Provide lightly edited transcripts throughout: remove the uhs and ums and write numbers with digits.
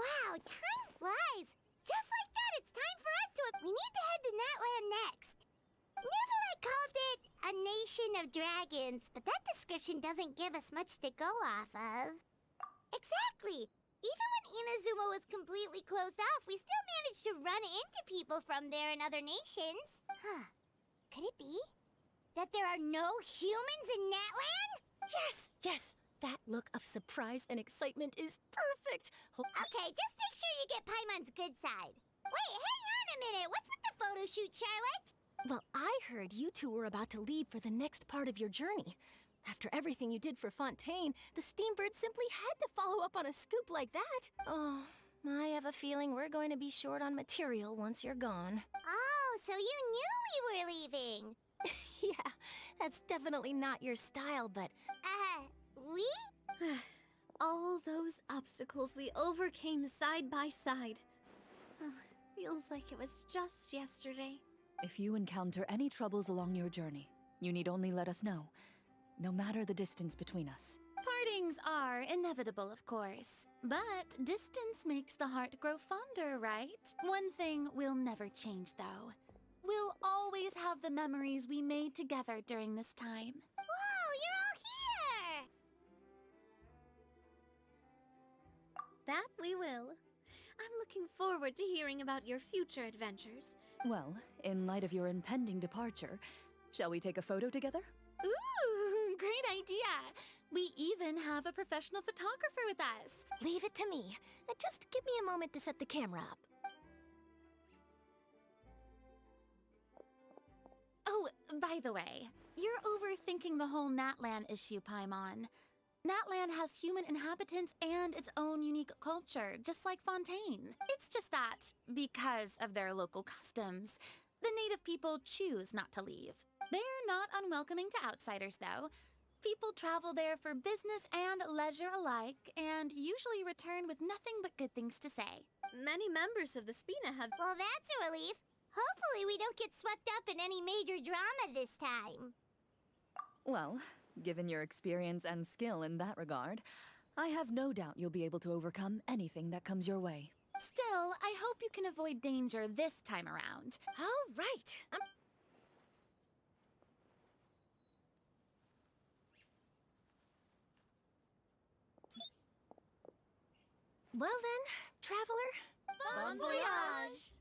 Wow, time flies. Just like that, it's time for us to... We need to head to Natlan next. Neverland called it a nation of dragons, but that description doesn't give us much to go off of. Exactly. Even when Inazuma was completely closed off, we still managed to run into people from there and other nations. Huh. Could it be that there are no humans in Natlan? Yes, yes. That look of surprise and excitement is perfect. Okay, just make sure you get Paimon's good side. Wait, hang on a minute. What's with the photo shoot, Charlotte? Well, I heard you two were about to leave for the next part of your journey. After everything you did for Fontaine, the Steambird simply had to follow up on a scoop like that. Oh, I have a feeling we're going to be short on material once you're gone. Oh, so you knew we were leaving. Yeah, that's definitely not your style, but... We? All those obstacles we overcame side by side. Feels like it was just yesterday. If you encounter any troubles along your journey, you need only let us know, no matter the distance between us. Partings are inevitable, of course. But distance makes the heart grow fonder, right? One thing will never change, though. We'll always have the memories we made together during this time. Whoa, you're all here! That we will. I'm looking forward to hearing about your future adventures. Well, in light of your impending departure, shall we take a photo together? Ooh, great idea! We even have a professional photographer with us. Leave it to me. Just give me a moment to set the camera up. Oh, by the way, you're overthinking the whole Natlan issue, Paimon. Natlan has human inhabitants and its own unique culture, just like Fontaine. It's just that, because of their local customs, the native people choose not to leave. They're not unwelcoming to outsiders, though. People travel there for business and leisure alike, and usually return with nothing but good things to say. Many members of the Spina have... Well, that's a relief. Hopefully we don't get swept up in any major drama this time. Well, given your experience and skill in that regard, I have no doubt you'll be able to overcome anything that comes your way. Still, I hope you can avoid danger this time around. All right. Well then, traveler. Bon voyage!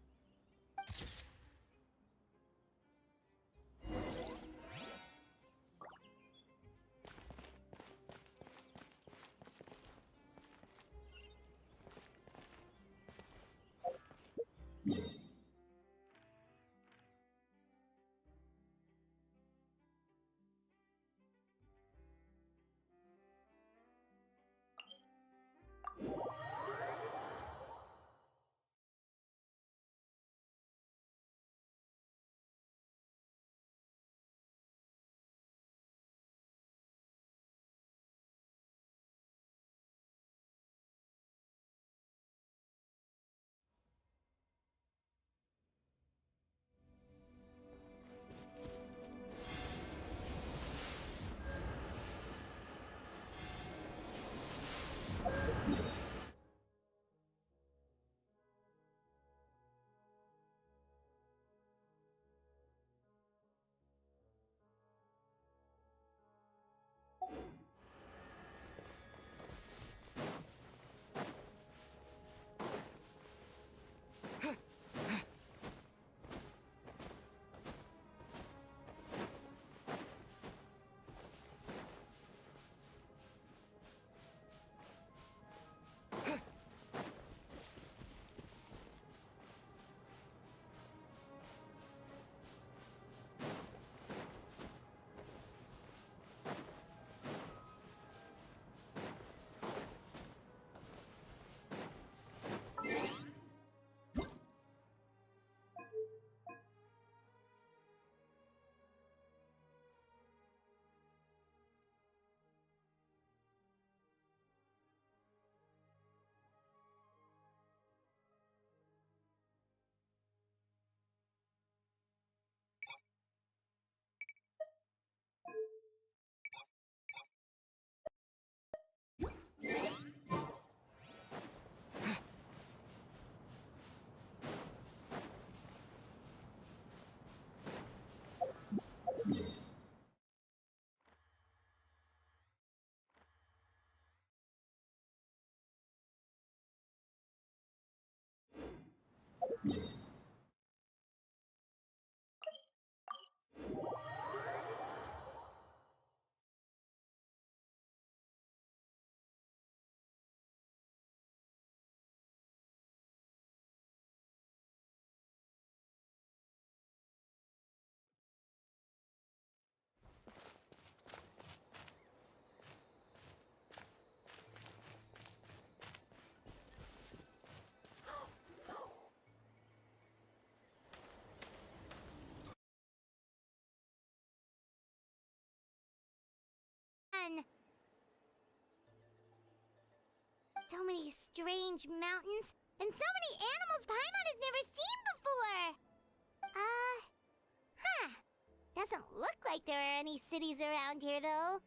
many strange mountains, and so many animals Paimon has never seen before! Doesn't look like there are any cities around here, though.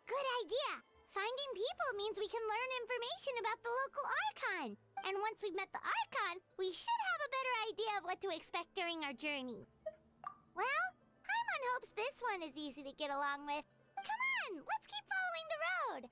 Good idea! Finding people means we can learn information about the local Archon. And once we've met the Archon, we should have a better idea of what to expect during our journey. Well, Paimon hopes this one is easy to get along with. Come on, let's keep following the road!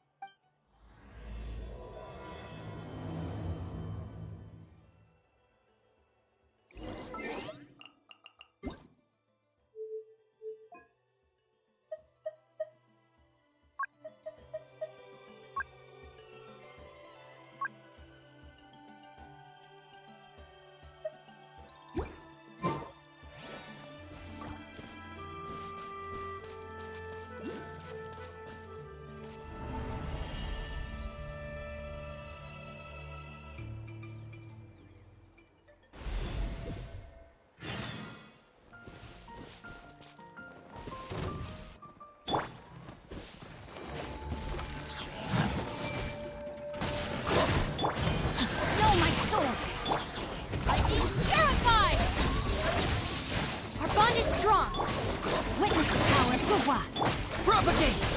Propagate!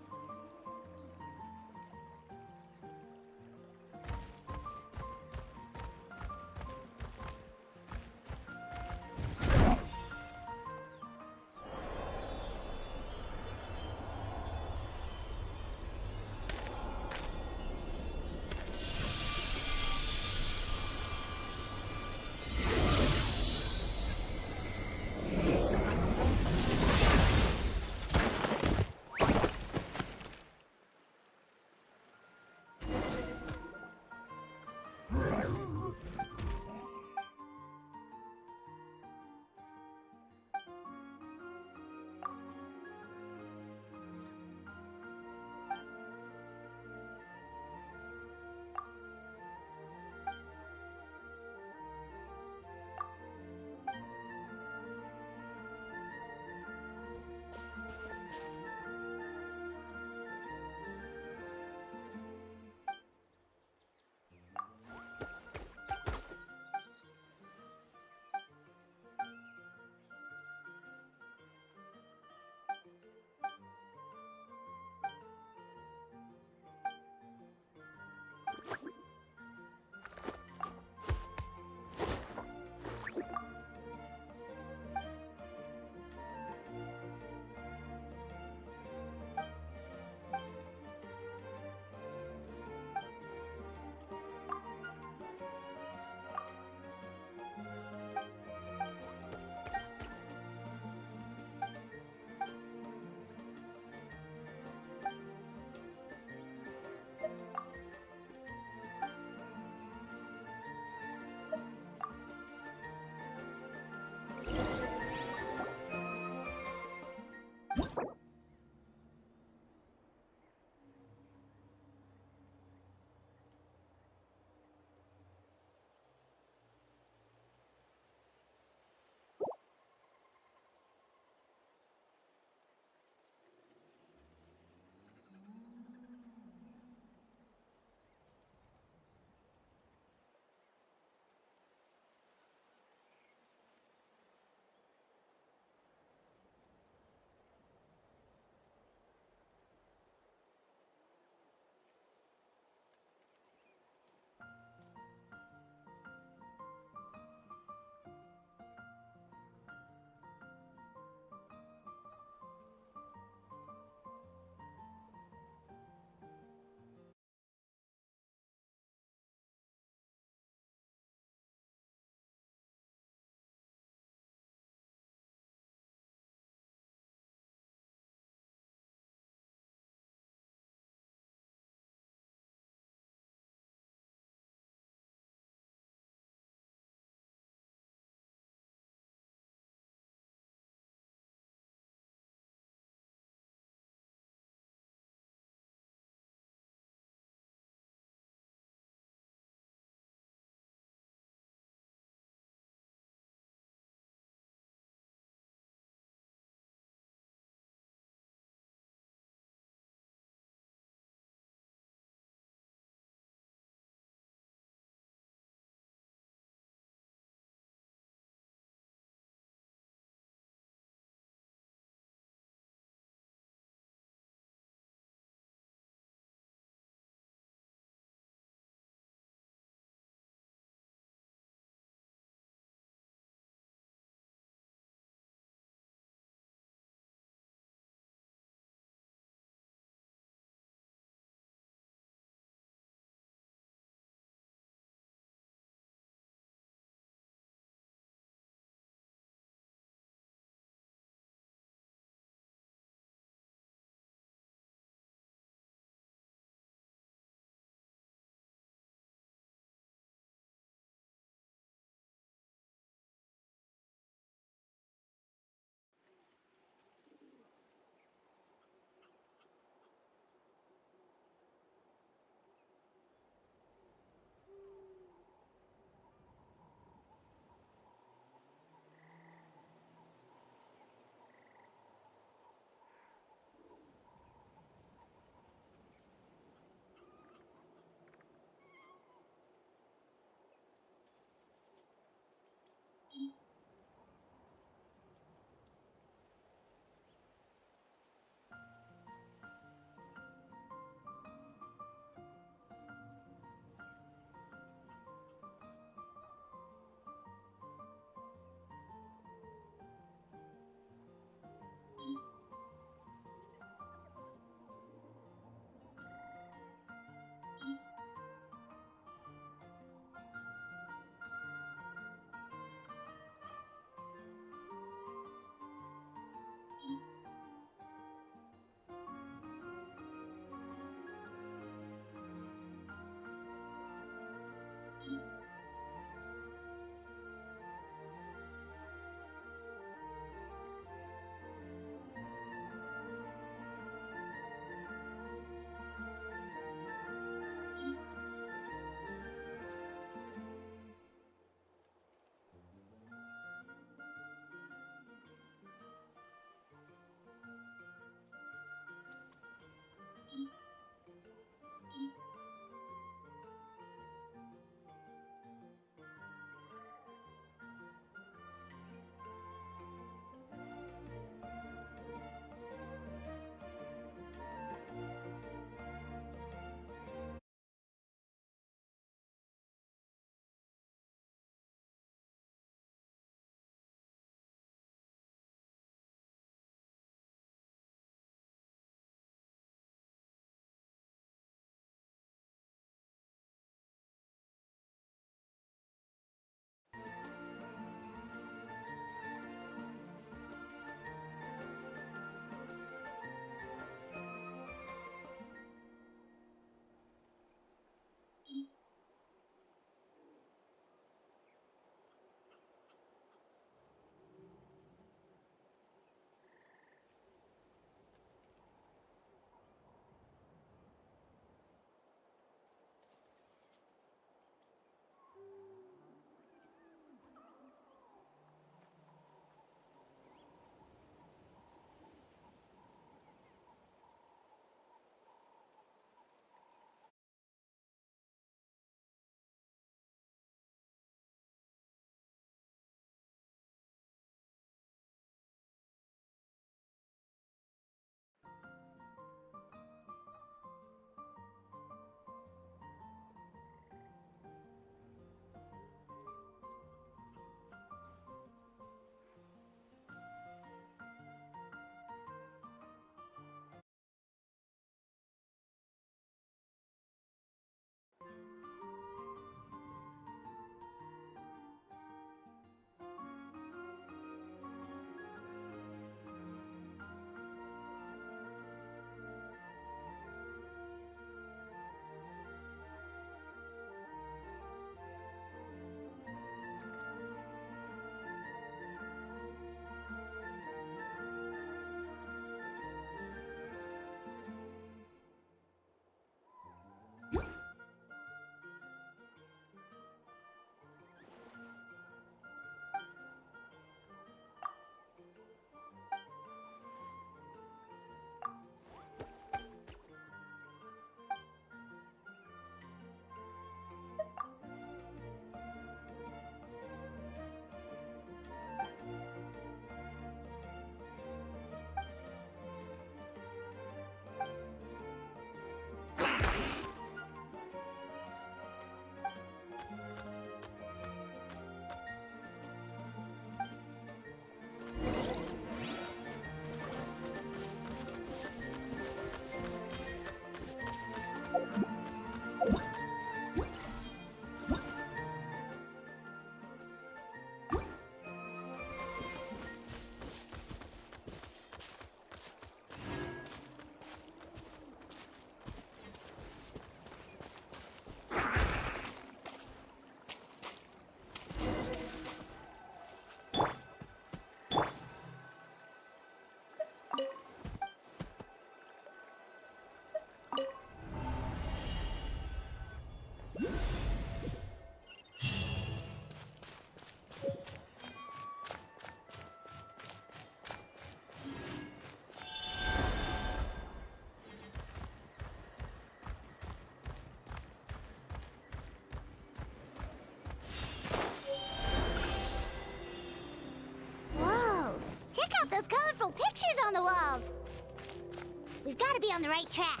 We've got to be on the right track.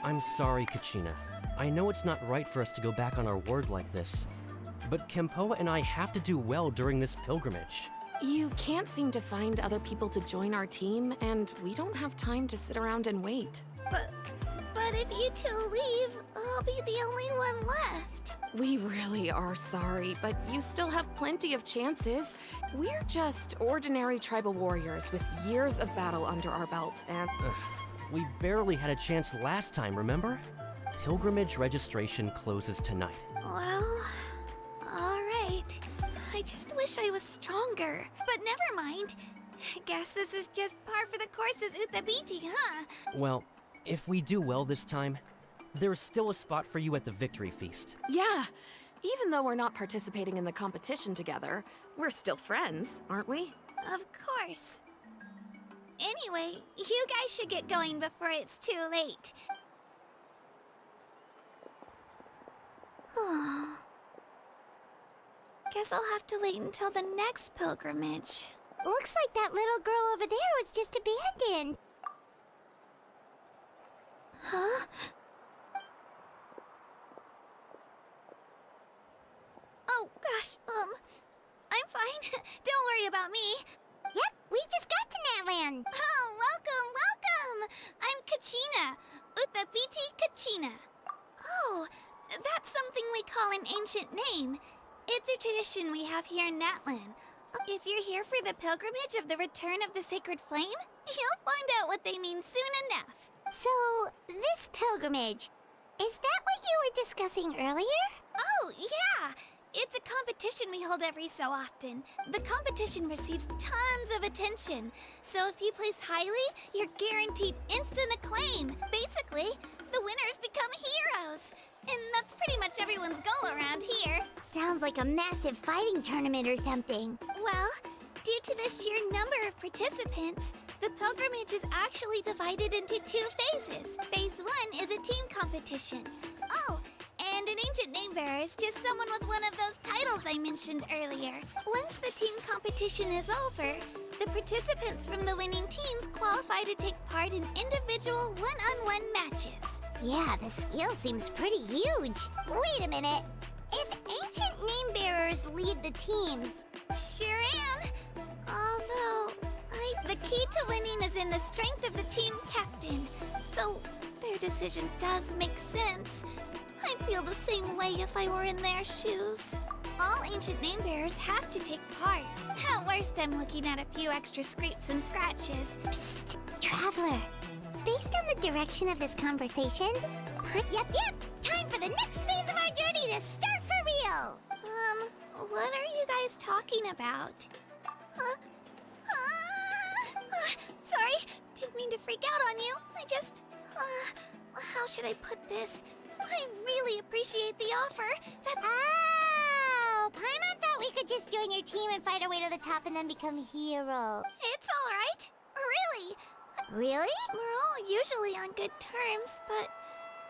I'm sorry, Kachina. I know it's not right for us to go back on our word like this, but Kempoa and I have to do well during this pilgrimage. You can't seem to find other people to join our team, and we don't have time to sit around and wait. But if you two leave, I'll be the only one left. We really are sorry, but you still have plenty of chances. We're just ordinary tribal warriors with years of battle under our belt, and... We barely had a chance last time, remember? Pilgrimage registration closes tonight. Well, alright. I just wish I was stronger. But never mind. Guess this is just par for the course as Uthabiti, huh? Well, if we do well this time, there's still a spot for you at the victory feast. yeah, even though we're not participating in the competition together, we're still friends, aren't we? Of course. Anyway, you guys should get going before it's too late. Guess I'll have to wait until the next pilgrimage. Looks like that little girl over there was just abandoned. Huh? Oh, gosh, I'm fine. Don't worry about me. Yep, we just got to Natlan. Oh, welcome! I'm Kachina. Uthabiti Kachina. Oh, that's something we call an ancient name. It's a tradition we have here in Natlan. If you're here for the pilgrimage of the return of the sacred flame, you'll find out what they mean soon enough. So, this pilgrimage, is that what you were discussing earlier? Oh, yeah! It's a competition we hold every so often. The competition receives tons of attention. So if you place highly, you're guaranteed instant acclaim. Basically, the winners become heroes. And that's pretty much everyone's goal around here. Sounds like a massive fighting tournament or something. Well, due to the sheer number of participants, the pilgrimage is actually divided into 2 phases. Phase 1 is a team competition. Oh, and an ancient name bearer is just someone with one of those titles I mentioned earlier. Once the team competition is over, the participants from the winning teams qualify to take part in individual one-on-one matches. Yeah, the scale seems pretty huge. Wait a minute. If ancient name bearers lead the teams... Sure am. Although, the key to winning is in the strength of the team captain. So, their decision does make sense. I'd feel the same way if I were in their shoes. All ancient name bearers have to take part. At worst, I'm looking at a few extra scrapes and scratches. Psst, Traveler. Based on the direction of this conversation... Yep, time for the next phase of our journey to start for real! What are you guys talking about? Sorry, didn't mean to freak out on you. I just... how should I put this? I really appreciate the offer. Oh! Paimon thought we could just join your team and fight our way to the top and then become heroes. It's alright. Really. Really? We're all usually on good terms, but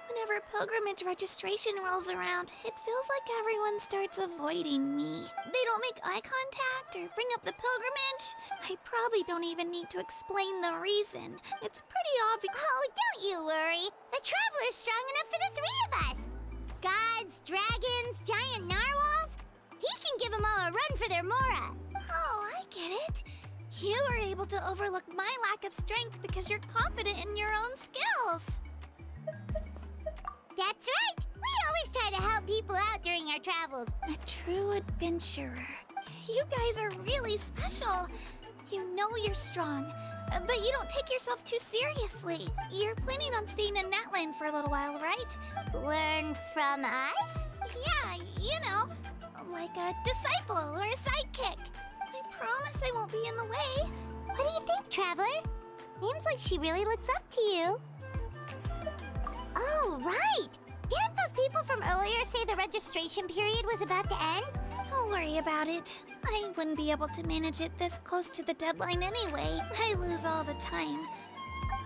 whenever pilgrimage registration rolls around, it feels like everyone starts avoiding me. They don't make eye contact or bring up the pilgrimage. I probably don't even need to explain the reason. It's pretty obvious. Oh, don't you worry. The Traveler's strong enough for the 3 of us. Gods, dragons, giant narwhals. He can give them all a run for their Mora. Oh, I get it. You were able to overlook my lack of strength because you're confident in your own skills. travels. A true adventurer. You guys are really special. You know you're strong, but you don't take yourselves too seriously. You're planning on staying in Natlan for a little while, right? Learn from us? Yeah, you know, like a disciple or a sidekick. I promise I won't be in the way. What do you think, Traveler? Seems like she really looks up to you. Oh, right! Didn't those people from earlier say the registration period was about to end? Don't worry about it. I wouldn't be able to manage it this close to the deadline anyway. I lose all the time.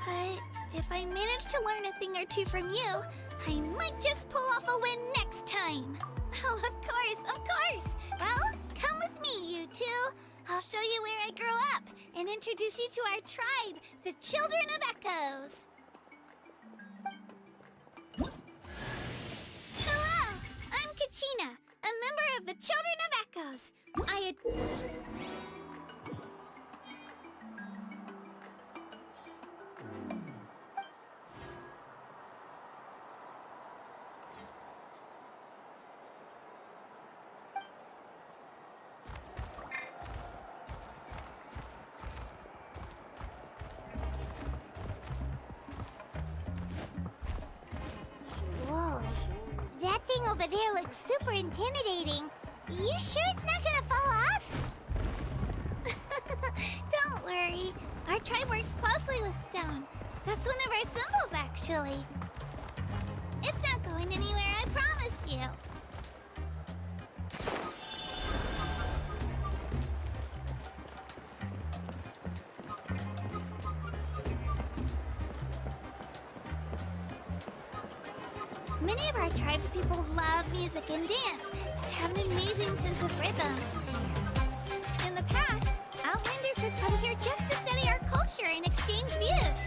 But if I manage to learn a thing or two from you, I might just pull off a win next time. Oh, of course, of course. Well, come with me, you two. I'll show you where I grew up and introduce you to our tribe, the Children of Echoes. Hello, I'm Kachina, a member of the Children of Echoes. Whoa. That thing over there looks super intimidating. You sure it's not gonna fall off? Don't worry. Our tribe works closely with stone. That's one of our symbols, actually. It's not going anywhere, I promise you. Many of our tribespeople love music and dance and have an amazing sense of rhythm. In the past, Outlanders have come here just to study our culture and exchange views.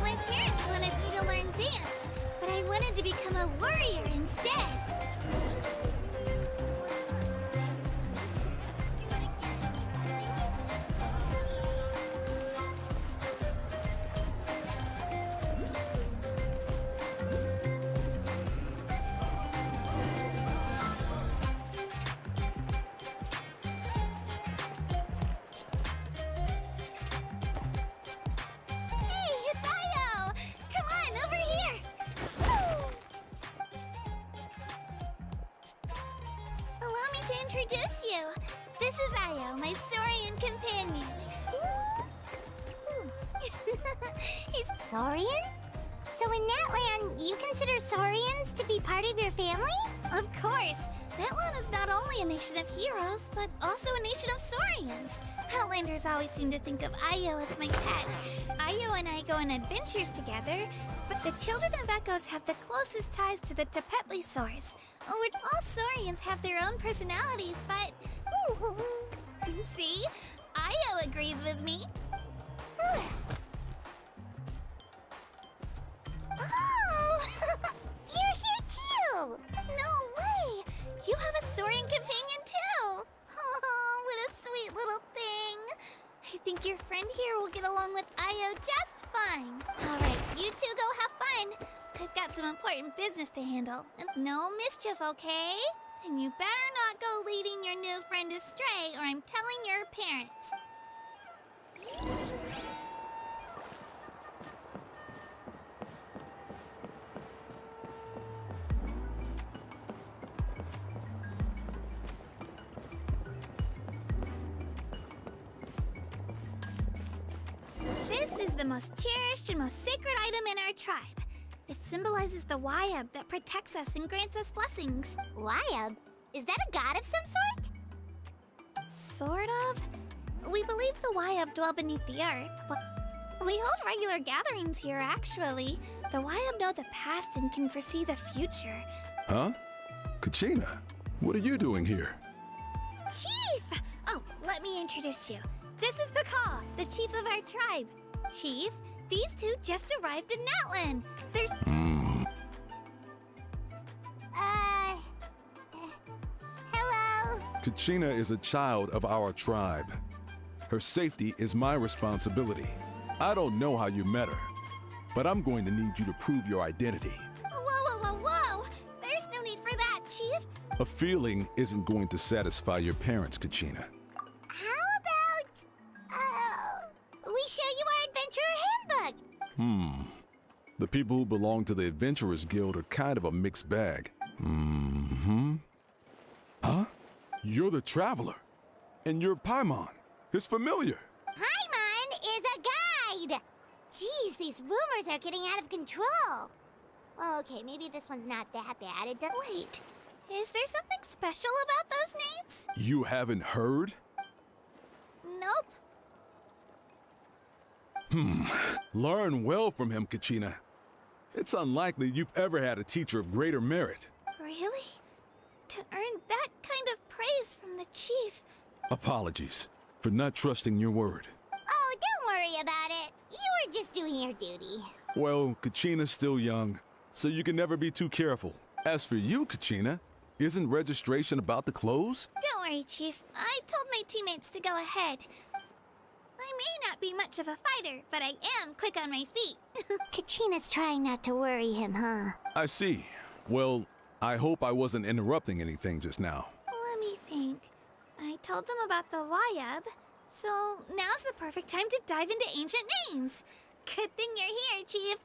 My parents wanted me to learn dance, but I wanted to become a warrior instead. Hey, it's Io! Come on, over here! Allow me to introduce you. This is Io, my Saurian companion. He's Saurian? So in Natlan, you consider Saurians to be part of your family? Of course. Natlan is not only a nation of heroes, but also a nation of Saurians. Outlanders always seem to think of Io as my pet. Io and I go on adventures together, but the Children of Echoes have the closest ties to the Tepetli source, which all Saurians have their own personalities, but... See? Io agrees with me. Oh! You're here too! No way! You have a Saurian companion too! Oh, what a sweet little thing! I think your friend here will get along with Io just fine. Alright, you two go have fun. I've got some important business to handle. And no mischief, okay? And you better not go leading your new friend astray or I'm telling your parents. This is the most cherished and most sacred item in our tribe. It symbolizes the Wayab that protects us and grants us blessings. Wayab? Is that a god of some sort? Sort of. We believe the Wayab dwell beneath the earth. We hold regular gatherings here, actually. The Wayab know the past and can foresee the future. Huh? Kachina, what are you doing here? Chief! Oh, let me introduce you. This is Pakal, the chief of our tribe. Chief, these two just arrived in Natlan. There's... Hello? Kachina is a child of our tribe. Her safety is my responsibility. I don't know how you met her, but I'm going to need you to prove your identity. Whoa! There's no need for that, Chief. A feeling isn't going to satisfy your parents, Kachina. How about, we show you our adventurer handbook? The people who belong to the Adventurers Guild are kind of a mixed bag. Huh? You're the Traveler. And you're Paimon, his familiar. Paimon is a guide! Jeez, these rumors are getting out of control. Well, okay, maybe this one's not that bad. It does. Wait, is there something special about those names? You haven't heard? Nope. Learn well from him, Kachina. It's unlikely you've ever had a teacher of greater merit. Really? To earn that kind of praise from the Chief. Apologies for not trusting your word. Oh, don't worry about it. You were just doing your duty. Well, Kachina's still young, so you can never be too careful. As for you, Kachina, isn't registration about to close? Don't worry, Chief. I told my teammates to go ahead. I may not be much of a fighter, but I am quick on my feet. Kachina's trying not to worry him, huh? I see. Well, I hope I wasn't interrupting anything just now. Let me think. I told them about the Wayab, so now's the perfect time to dive into ancient names. Good thing you're here, Chief.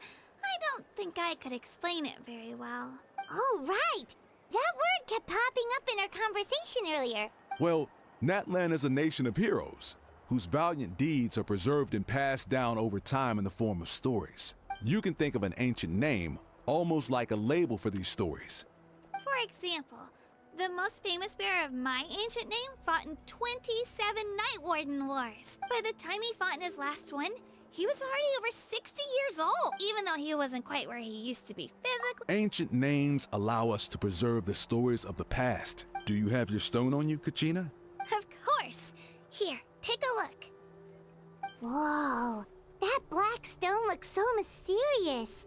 I don't think I could explain it very well. Oh, right! That word kept popping up in our conversation earlier. Well, Natlan is a nation of heroes whose valiant deeds are preserved and passed down over time in the form of stories. You can think of an ancient name almost like a label for these stories. For example, the most famous bearer of my ancient name fought in 27 Night Warden Wars. By the time he fought in his last one, he was already over 60 years old, even though he wasn't quite where he used to be physically. Ancient names allow us to preserve the stories of the past. Do you have your stone on you, Kachina? Of course. Here, take a look. Whoa, that black stone looks so mysterious.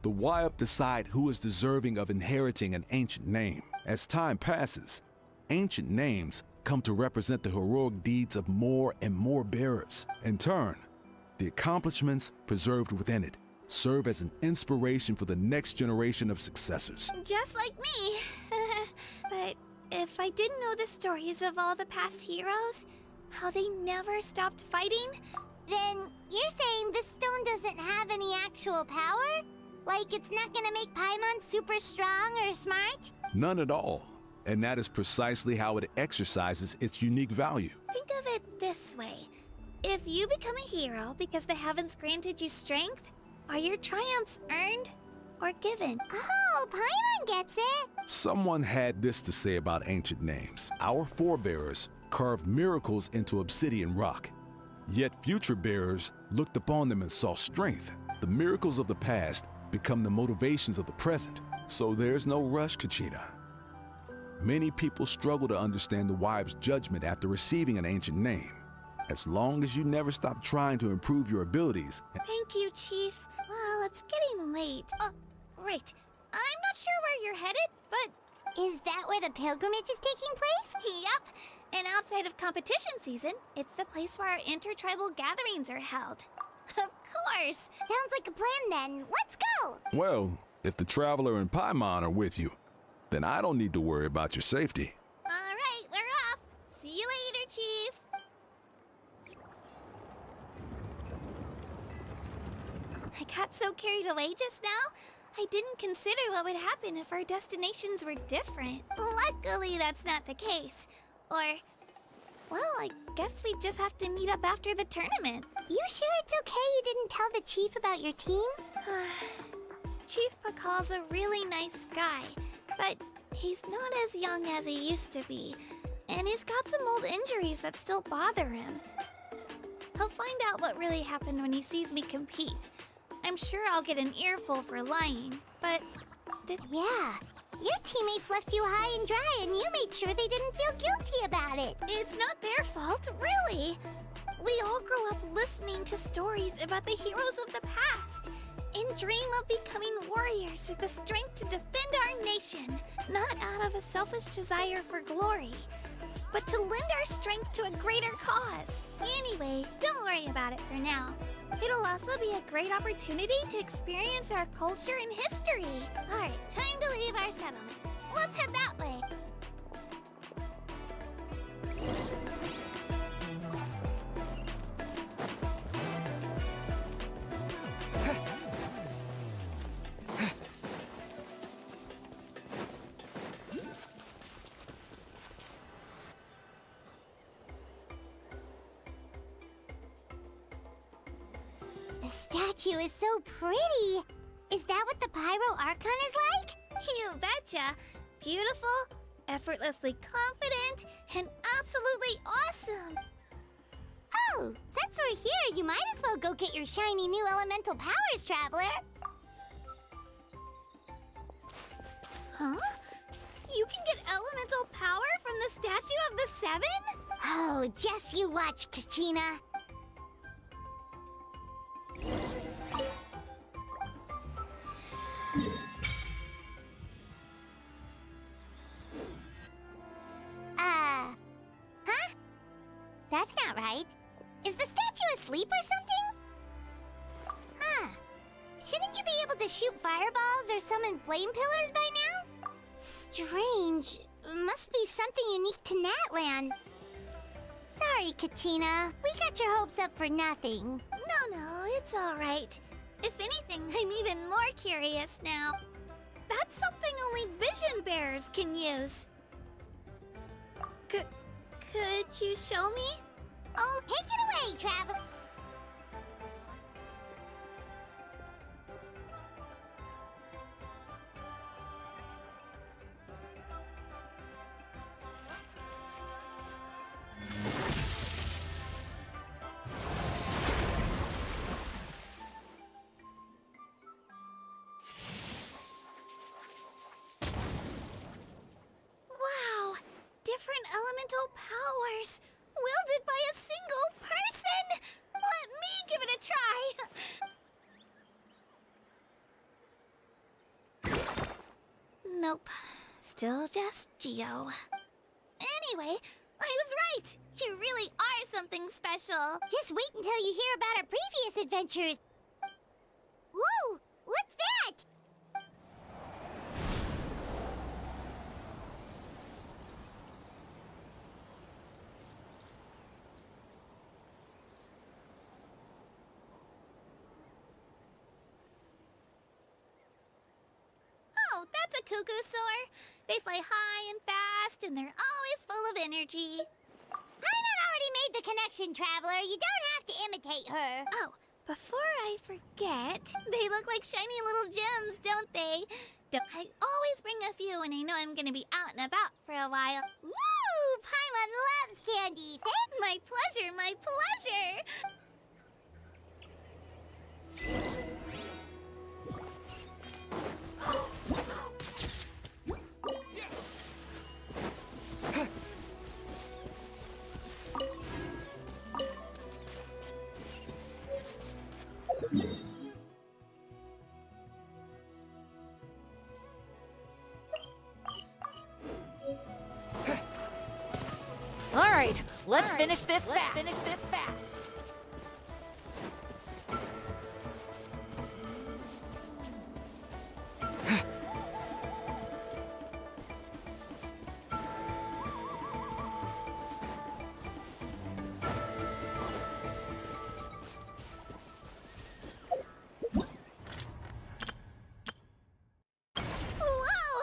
The Wayab decide who is deserving of inheriting an ancient name. As time passes, ancient names come to represent the heroic deeds of more and more bearers. In turn, the accomplishments preserved within it serve as an inspiration for the next generation of successors. Just like me. But if I didn't know the stories of all the past heroes, how they never stopped fighting, Then you're saying this stone doesn't have any actual power? Like it's not gonna make Paimon super strong or smart? None at all. And that is precisely how it exercises its unique value. think of it this way. If you become a hero because the heavens granted you strength, are your triumphs earned or given? Oh, Paimon gets it! Someone had this to say about ancient names. Our forebears carved miracles into obsidian rock. Yet future bearers looked upon them and saw strength. The miracles of the past become the motivations of the present. So there's no rush, Kachina. Many people struggle to understand the Wayab's judgment after receiving an ancient name. As long as you never stop trying to improve your abilities. Thank you, Chief. Well, it's getting late. Right. I'm not sure where you're headed, but Is that where the pilgrimage is taking place? yep. And outside of competition season, it's the place where our intertribal gatherings are held. Of course. Sounds like a plan then. Let's go! Well, if the Traveler and Paimon are with you, then I don't need to worry about your safety. All right, we're off. See you later, Chief. I got so carried away just now, I didn't consider what would happen if our destinations were different. Luckily, that's not the case. Or, well, I guess we just have to meet up after the tournament. You sure it's okay you didn't tell the chief about your team? Chief Pakal's a really nice guy, but he's not as young as he used to be, and he's got some old injuries that still bother him. He'll find out what really happened when he sees me compete. I'm sure I'll get an earful for lying, but Yeah. Your teammates left you high and dry and you made sure they didn't feel guilty about it. it's not their fault, really. We all grew up listening to stories about the heroes of the past and dream of becoming warriors with the strength to defend our nation, not out of a selfish desire for glory. but to lend our strength to a greater cause. Anyway, don't worry about it for now. It'll also be a great opportunity to experience our culture and history. Alright, time to leave our settlement. Let's head that way. The statue is so pretty. Is that what the Pyro Archon is like? You betcha. Beautiful, effortlessly confident, and absolutely awesome. Oh, since we're here, you might as well go get your shiny new elemental powers, Traveler. Huh? You can get elemental power from the Statue of the Seven? Oh, just you watch, Kachina. Huh? That's not right. Is the statue asleep or something? Huh. Shouldn't you be able to shoot fireballs or summon flame pillars by now? Strange. Must be something unique to Natlan. Sorry, Kachina. We got your hopes up for nothing. No, it's alright. If anything, I'm even more curious now. That's something only vision bearers can use. Could you show me? Oh, take it away, Travel. Wow! Different elemental powers, wielded by a single person! Let me give it a try! Nope. Still just Geo. Anyway, I was right! You really are something special! Just wait until you hear about our previous adventures. Whoa! What's that? Oh, that's a cuckoo soar. They fly high and fast, and they're always full of energy. Paimon already made the connection, Traveler. You don't have to imitate her. Oh, before I forget, they look like shiny little gems, don't they? I always bring a few when I know I'm gonna be out and about for a while. Woo! Paimon loves candy. My pleasure, my pleasure! All right, let's finish this fast. Whoa!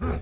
A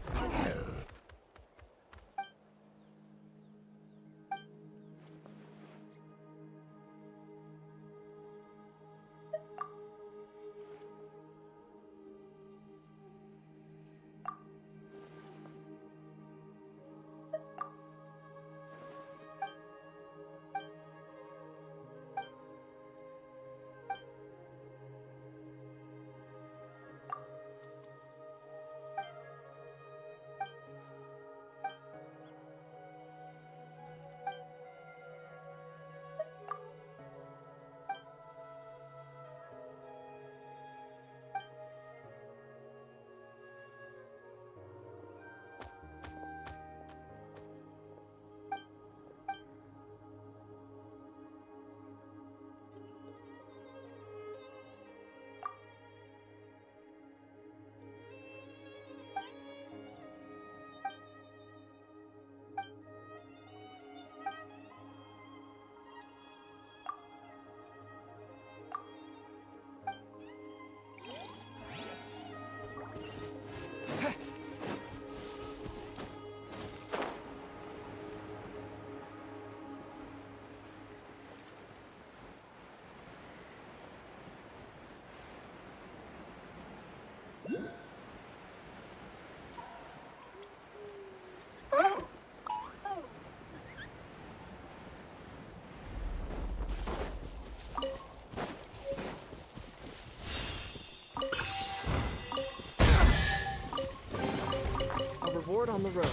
reward on the road.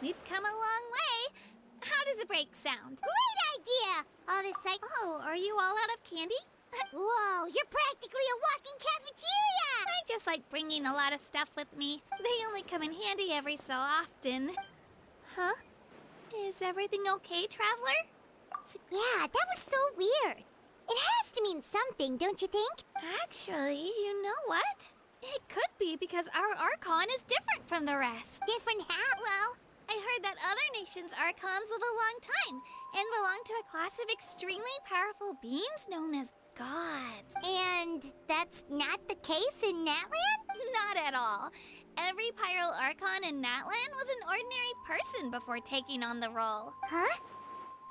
We've come a long way. How does a break sound? Great idea! All this Oh, are you all out of candy? Whoa, you're practically a walking cafeteria! I just like bringing a lot of stuff with me. They only come in handy every so often. Huh? Is everything okay, Traveler? Yeah, that was so weird. It has to mean something, don't you think? Actually, you know what? It could be because our Archon is different from the rest. Different how? Well, I heard that other nations' Archons live a long time and belong to a class of extremely powerful beings known as gods. And that's not the case in Natlan? Not at all. Every Pyro Archon in Natlan was an ordinary person before taking on the role. Huh?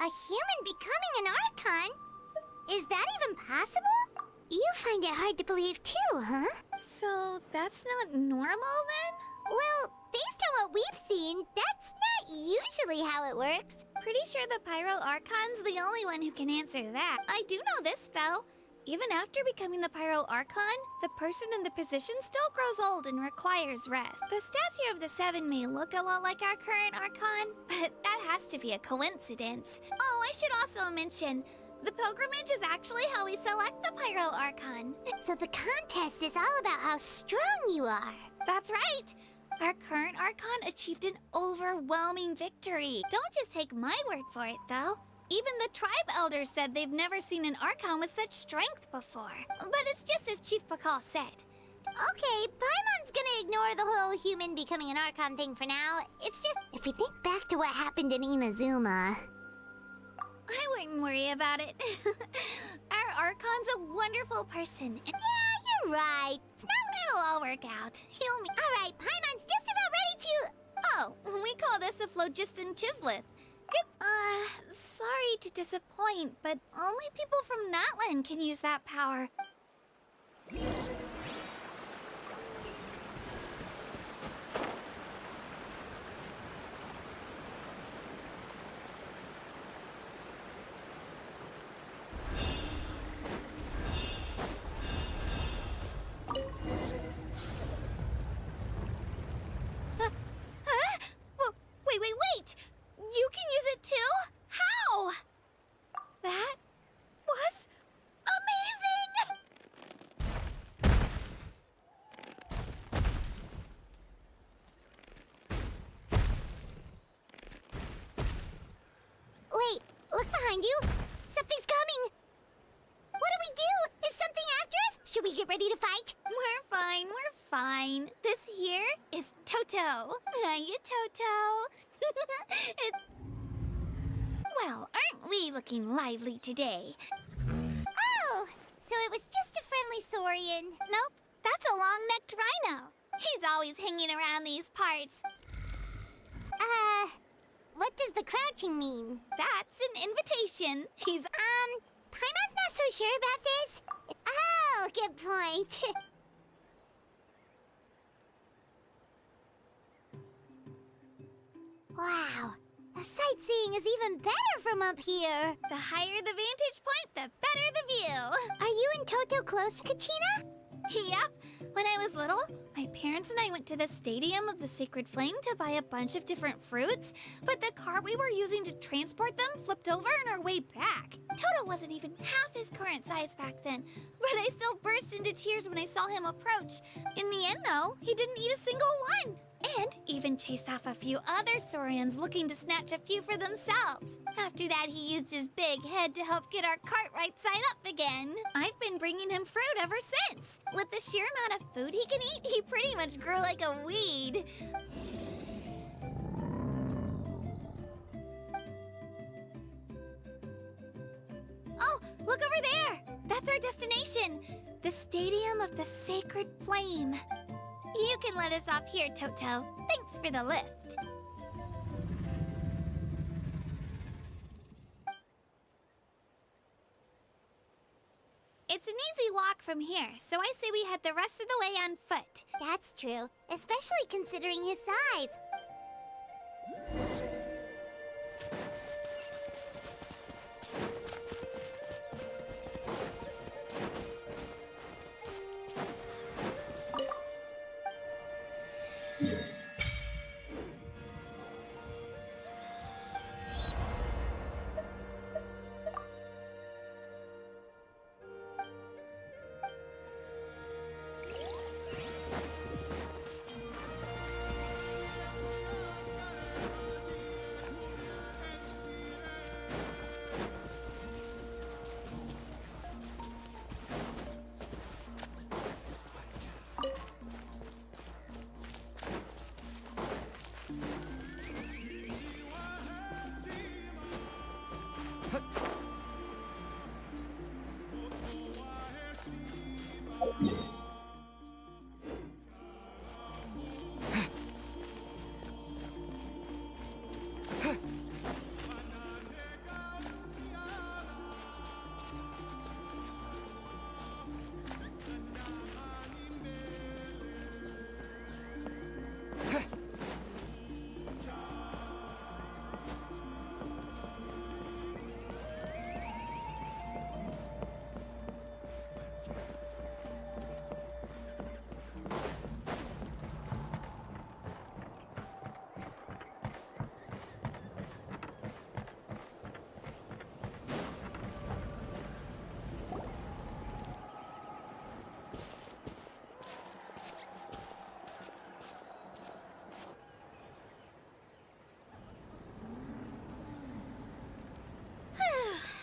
A human becoming an Archon? Is that even possible? You find it hard to believe too, huh? So that's not normal then? Well, based on what we've seen, that's not usually how it works. Pretty sure the Pyro Archon's the only one who can answer that. I do know this, though. Even after becoming the Pyro Archon, the person in the position still grows old and requires rest. The statue of the Seven may look a lot like our current Archon, but that has to be a coincidence. Oh, I should also mention, the pilgrimage is actually how we select the Pyro Archon. So the contest is all about how strong you are. That's right! Our current Archon achieved an overwhelming victory. Don't just take my word for it, though. Even the tribe elders said they've never seen an Archon with such strength before. But it's just as Chief Pakal said. Okay, Paimon's gonna ignore the whole human becoming an Archon thing for now. It's just, if we think back to what happened in Inazuma... I wouldn't worry about it. Our Archon's a wonderful person. And Yeah, you're right. it'll all work out. He'll meet. All right, Paimon's just about ready to... Oh, we call this a phlogiston chisleth. Good. Sorry to disappoint, but only people from Natlan can use that power. Wait! You can use it too? How? That was amazing! Wait, look behind you. Something's coming. What do we do? Is something after us? Should we get ready to fight? We're fine. This here is Toto. Hiya, Toto. Well, aren't we looking lively today? Oh, so it was just a friendly saurian. Nope, that's a long-necked rhino. He's always hanging around these parts. What does the crouching mean? That's an invitation. He's... Paimon's not so sure about this. Oh, good point. Wow, the sightseeing is even better from up here. The higher the vantage point, the better the view. Are you and Toto close, Kachina? Yep. When I was little, my parents and I went to the Stadium of the Sacred Flame to buy a bunch of different fruits, but the cart we were using to transport them flipped over on our way back. Toto wasn't even half his current size back then, but I still burst into tears when I saw him approach. In the end, though, he didn't eat a single one. And even chased off a few other saurians looking to snatch a few for themselves. After that, he used his big head to help get our cart right side up again. I've been bringing him fruit ever since. With the sheer amount of food he can eat, he pretty much grew like a weed. Oh, look over there! That's our destination, the Stadium of the Sacred Flame. You can let us off here, Toto. Thanks for the lift. It's an easy walk from here, so I say we head the rest of the way on foot. That's true, especially considering his size.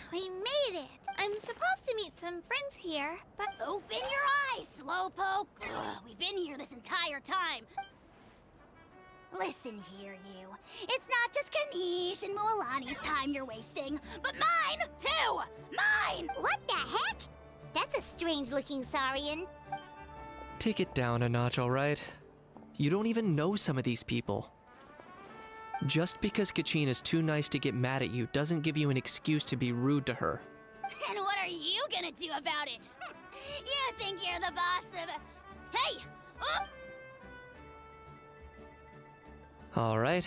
We made it! I'm supposed to meet some friends here, but... Open your eyes, Slowpoke! Ugh, we've been here this entire time. Listen here, you. It's not just Ganesh and Moalani's time you're wasting, but mine, too! Mine! What the heck? That's a strange-looking Saurian. Take it down a notch, alright? You don't even know some of these people. Just because Kachina's too nice to get mad at you doesn't give you an excuse to be rude to her. And what are you gonna do about it? You think you're the boss of... Hey! Oh! Alright,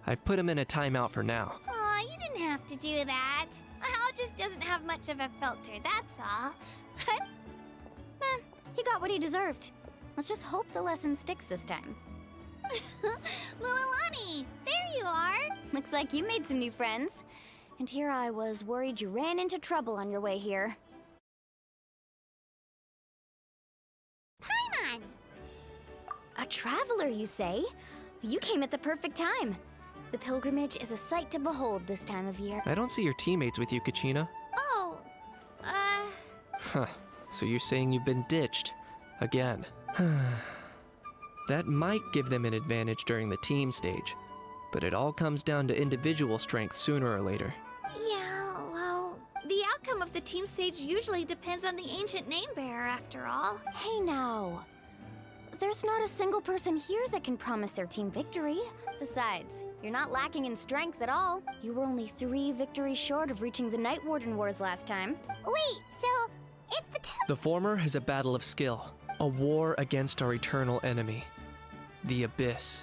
I've put him in a timeout for now. Aw, you didn't have to do that. Hal just doesn't have much of a filter, that's all. He got what he deserved. Let's just hope the lesson sticks this time. Moalani, there you are. Looks like you made some new friends. And here I was worried you ran into trouble on your way here. Paimon! A traveler, you say? You came at the perfect time. The pilgrimage is a sight to behold this time of year. I don't see your teammates with you, Kachina. Oh, Huh, so you're saying you've been ditched? Again. That might give them an advantage during the team stage, but it all comes down to individual strength sooner or later. yeah, well, the outcome of the team stage usually depends on the ancient name bearer, after all. Hey now. There's not a single person here that can promise their team victory. Besides, you're not lacking in strength at all. You were only 3 victories short of reaching the Night Warden Wars last time. Wait, so if the The former is a battle of skill, a war against our eternal enemy, the Abyss.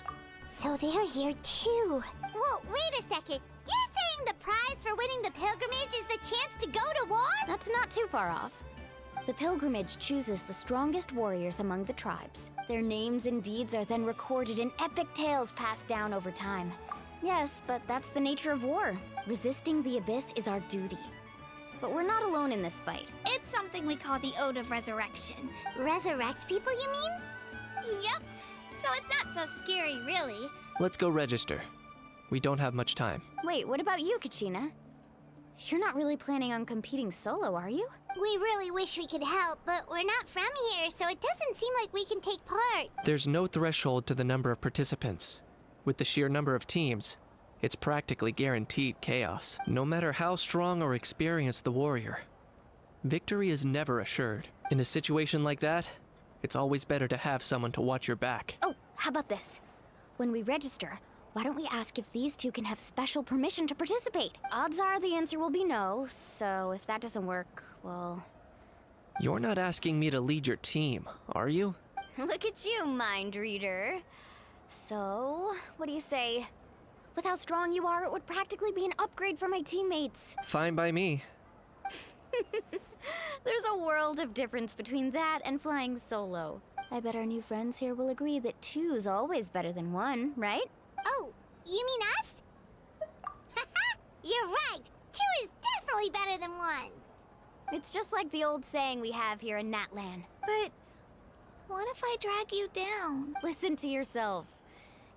So they're here too. Well, wait a second. You're saying the prize for winning the pilgrimage is the chance to go to war? That's not too far off. The pilgrimage chooses the strongest warriors among the tribes. Their names and deeds are then recorded in epic tales passed down over time. Yes, but that's the nature of war. Resisting the Abyss is our duty. But we're not alone in this fight. It's something we call the Ode of Resurrection. Resurrect people, you mean? Yep, so it's not so scary, really. Let's go register. We don't have much time. Wait, what about you, Kachina? You're not really planning on competing solo, are you? We really wish we could help, but we're not from here, so it doesn't seem like we can take part. There's no threshold to the number of participants. With the sheer number of teams, it's practically guaranteed chaos. No matter how strong or experienced the warrior, victory is never assured. In a situation like that, it's always better to have someone to watch your back. Oh, how about this? When we register, why don't we ask if these two can have special permission to participate? Odds are the answer will be no, so if that doesn't work, well... You're not asking me to lead your team, are you? Look at you, mind reader. So, what do you say? With how strong you are, it would practically be an upgrade for my teammates. Fine by me. There's a world of difference between that and flying solo. I bet our new friends here will agree that 2's always better than 1, right? Oh, you mean us? Haha, you're right. 2 is definitely better than 1. It's just like the old saying we have here in Natlan. But what if I drag you down? Listen to yourself.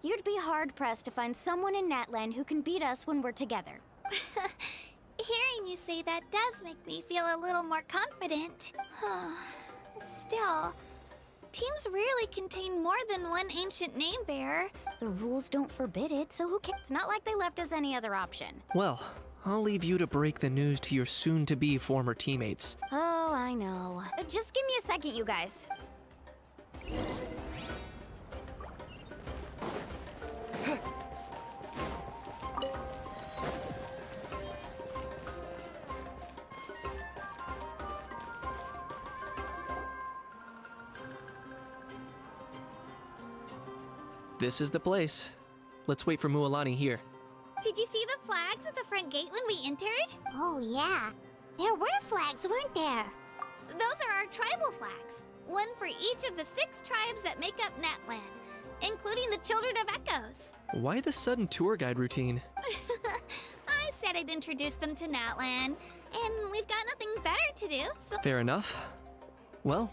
You'd be hard-pressed to find someone in Natlan who can beat us when we're together. Hearing you say that does make me feel a little more confident. Still, teams rarely contain more than 1 ancient name bearer. The rules don't forbid it, so who cares? It's not like they left us any other option. Well, I'll leave you to break the news to your soon-to-be former teammates. Oh, I know. Just give me a second, you guys. This is the place. Let's wait for Mualani here. Did you see the flags at the front gate when we entered? Oh, yeah. There were flags, weren't there? Those are our tribal flags. One for each of the 6 tribes that make up Natlan, including the Children of Echoes. Why the sudden tour guide routine? I said I'd introduce them to Natlan, and we've got nothing better to do, so... Fair enough. Well,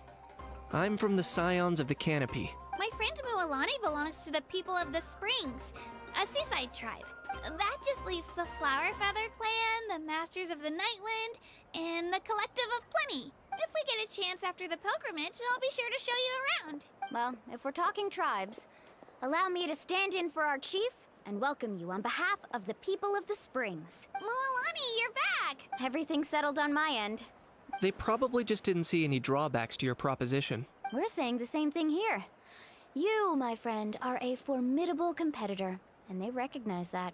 I'm from the Scions of the Canopy. My friend Mualani belongs to the People of the Springs, a seaside tribe. That just leaves the Flower Feather Clan, the Masters of the Nightwind, and the Collective of Plenty. If we get a chance after the pilgrimage, I'll be sure to show you around. Well, if we're talking tribes, Allow me to stand in for our chief and welcome you on behalf of the people of the Springs. Mualani, you're back! Everything settled on my end. They probably just didn't see any drawbacks to your proposition. We're saying the same thing here. You, my friend, are a formidable competitor, and they recognize that.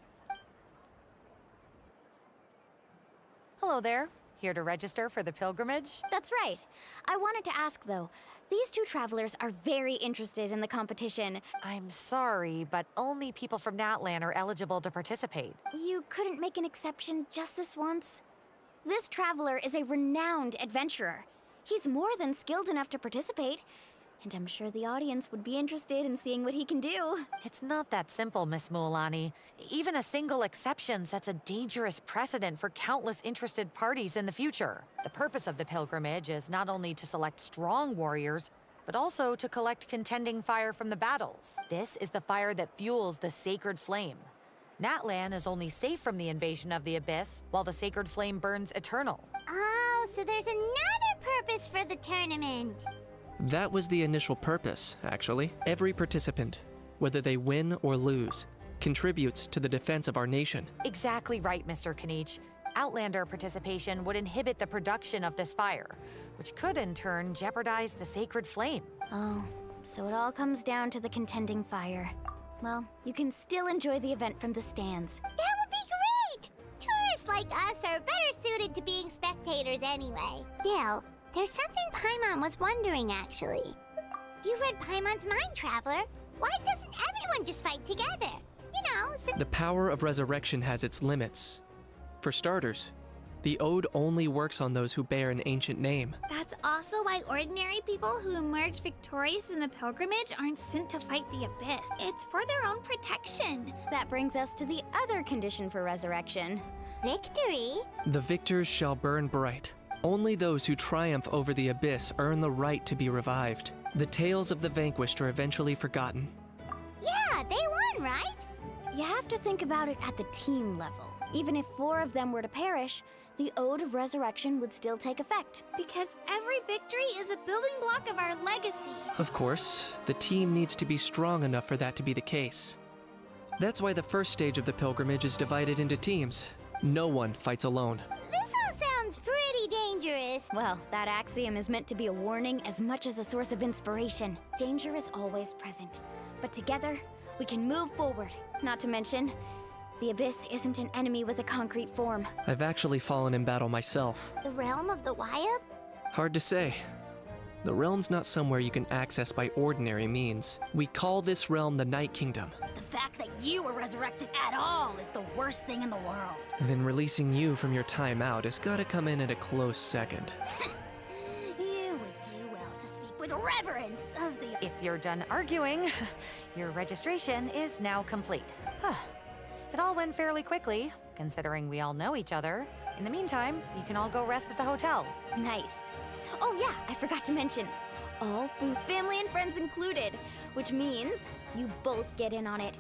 Hello there. Here to register for the pilgrimage? That's right. I wanted to ask, though. These two travelers are very interested in the competition. I'm sorry, but only people from Natlan are eligible to participate. You couldn't make an exception just this once? This traveler is a renowned adventurer. He's more than skilled enough to participate, and I'm sure the audience would be interested in seeing what he can do. It's not that simple, Miss Mualani. Even a single exception sets a dangerous precedent for countless interested parties in the future. The purpose of the pilgrimage is not only to select strong warriors, but also to collect contending fire from the battles. This is the fire that fuels the sacred flame. Natlan is only safe from the invasion of the Abyss, while the sacred flame burns eternal. Oh, so there's another purpose for the tournament. That was the initial purpose, actually. Every participant, whether they win or lose, contributes to the defense of our nation. Exactly right, Mr. Kanich. Outlander participation would inhibit the production of this fire, which could in turn jeopardize the sacred flame. Oh, so it all comes down to the contending fire. Well, you can still enjoy the event from the stands. That would be great! Tourists like us are better suited to being spectators anyway. Still, there's something Paimon was wondering, actually. You read Paimon's mind, Traveler. Why doesn't everyone just fight together? You know, so... The power of resurrection has its limits. For starters, the ode only works on those who bear an ancient name. That's also why ordinary people who emerge victorious in the pilgrimage aren't sent to fight the Abyss. It's for their own protection. That brings us to the other condition for resurrection. Victory? The victors shall burn bright. Only those who triumph over the Abyss earn the right to be revived. The tales of the vanquished are eventually forgotten. Yeah, they won, right? You have to think about it at the team level. Even if 4 of them were to perish, the Ode of Resurrection would still take effect. Because every victory is a building block of our legacy. Of course, the team needs to be strong enough for that to be the case. That's why the first stage of the pilgrimage is divided into teams. No one fights alone. This all sounds pretty dangerous. Well, that axiom is meant to be a warning as much as a source of inspiration. Danger is always present, but together, we can move forward. Not to mention, the Abyss isn't an enemy with a concrete form. I've actually fallen in battle myself. The realm of the Wyup? Hard to say. The realm's not somewhere you can access by ordinary means. We call this realm the Night Kingdom. The fact that you were resurrected at all is the worst thing in the world. Then releasing you from your time out has gotta come in at a close second. You would do well to speak with reverence of the... If you're done arguing, your registration is now complete. It all went fairly quickly, considering we all know each other. In the meantime, you can all go rest at the hotel. Nice. Oh yeah, I forgot to mention. All food, family and friends included, which means you both get in on it.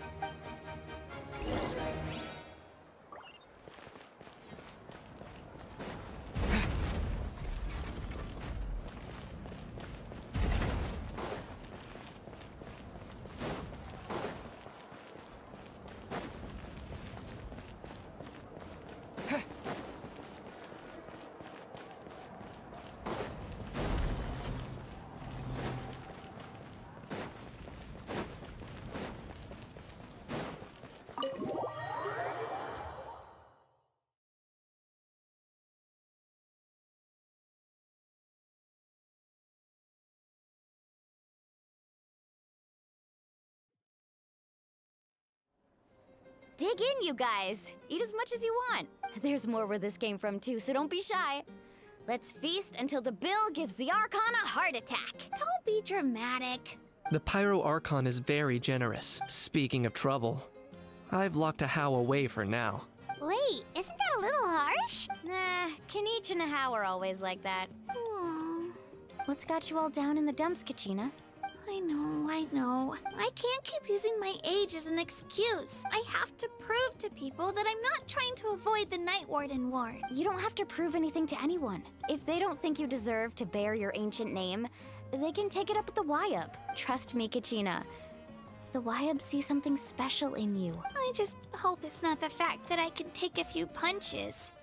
Dig in, you guys. Eat as much as you want. There's more where this came from, too, so don't be shy. Let's feast until the bill gives the Archon a heart attack. Don't be dramatic. The Pyro Archon is very generous. Speaking of trouble, I've locked a How away for now. Wait, isn't that a little harsh? Nah, Kanich and Ahau are always like that. What's got you all down in the dumps, Kachina? I know. I can't keep using my age as an excuse. I have to prove to people that I'm not trying to avoid the Night Warden Ward. You don't have to prove anything to anyone. If they don't think you deserve to bear your ancient name, they can take it up with the Wyup. Trust me, Kachina. The Wyab see something special in you. I just hope it's not the fact that I can take a few punches.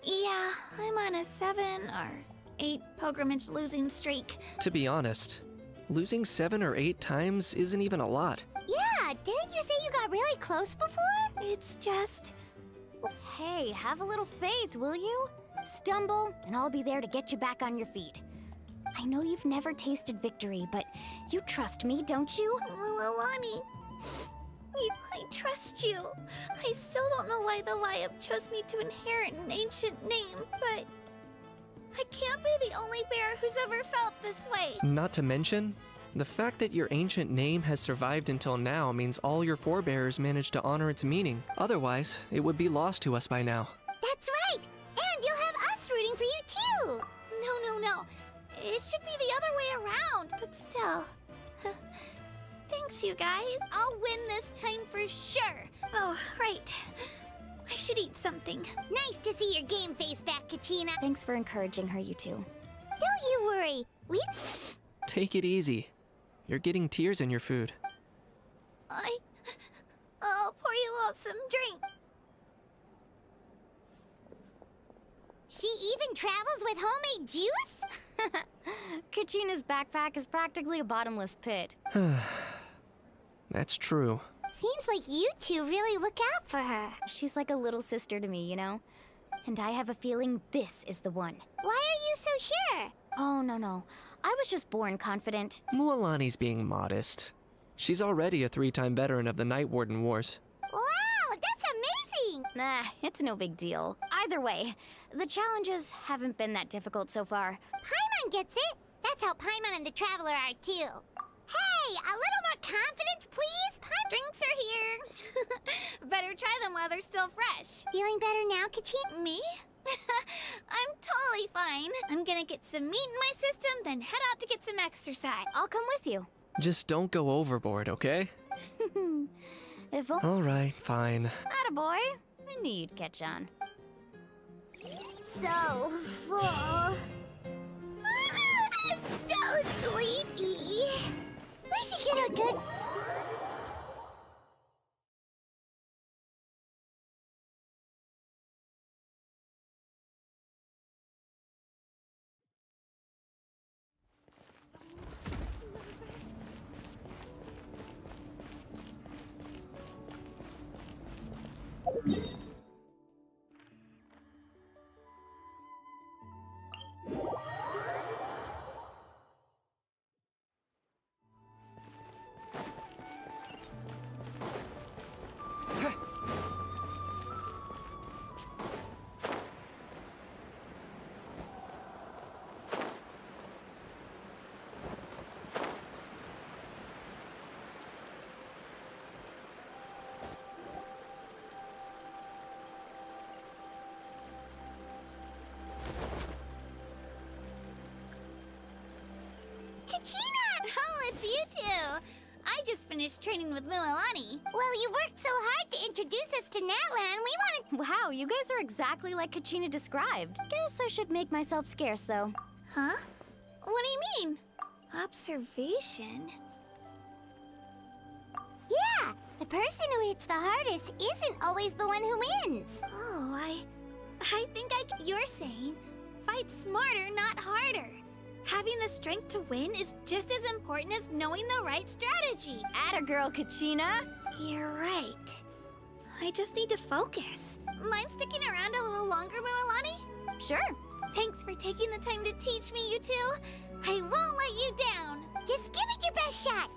Yeah, I'm on a 7 or 8 pilgrimage losing streak. To be honest, losing 7 or 8 times isn't even a lot. Yeah, didn't you say you got really close before? It's just... Hey, have a little faith, will you? Stumble, and I'll be there to get you back on your feet. I know you've never tasted victory, but you trust me, don't you? Mulalani, I trust you. I still don't know why the Wyab chose me to inherit an ancient name, but I can't be the only bear who's ever felt this way. Not to mention, the fact that your ancient name has survived until now means all your forebears managed to honor its meaning. Otherwise, it would be lost to us by now. That's right! And you'll have us rooting for you too! No. It should be the other way around, but still. Thanks, you guys. I'll win this time for sure. Oh, right. I should eat something. Nice to see your game face back, Kachina. Thanks for encouraging her, you two. Don't you worry. Take it easy. You're getting tears in your food. I'll pour you all some drink. She even travels with homemade juice? Kachina's backpack is practically a bottomless pit. That's true. Seems like you two really look out for her. She's like a little sister to me, you know? And I have a feeling this is the one. Why are you so sure? Oh, no. I was just born confident. Mualani's being modest. She's already a 3-time veteran of the Night Warden Wars. Wow, that's amazing! Nah, it's no big deal. Either way, the challenges haven't been that difficult so far. Paimon gets it. That's how Paimon and the Traveler are too. Hey, a little more confidence, please? Drinks are here. Better try them while they're still fresh. Feeling better now, Kachina? Me? I'm totally fine. I'm gonna get some meat in my system, then head out to get some exercise. I'll come with you. Just don't go overboard, okay? If All right, fine. Attaboy. I knew you'd catch on. So full. I'm so sleepy. We should get a good... Kachina! Oh, it's you two. I just finished training with Mualani. Well, you worked so hard to introduce us to Natlan. We wanted... Wow, you guys are exactly like Kachina described. Guess I should make myself scarce, though. Huh? What do you mean? Observation? Yeah, the person who hits the hardest isn't always the one who wins. Oh, I think you're saying fight smarter, not harder. Having the strength to win is just as important as knowing the right strategy. Atta girl, Kachina. You're right. I just need to focus. Mind sticking around a little longer, Mualani? Sure. Thanks for taking the time to teach me, you two. I won't let you down. Just give it your best shot.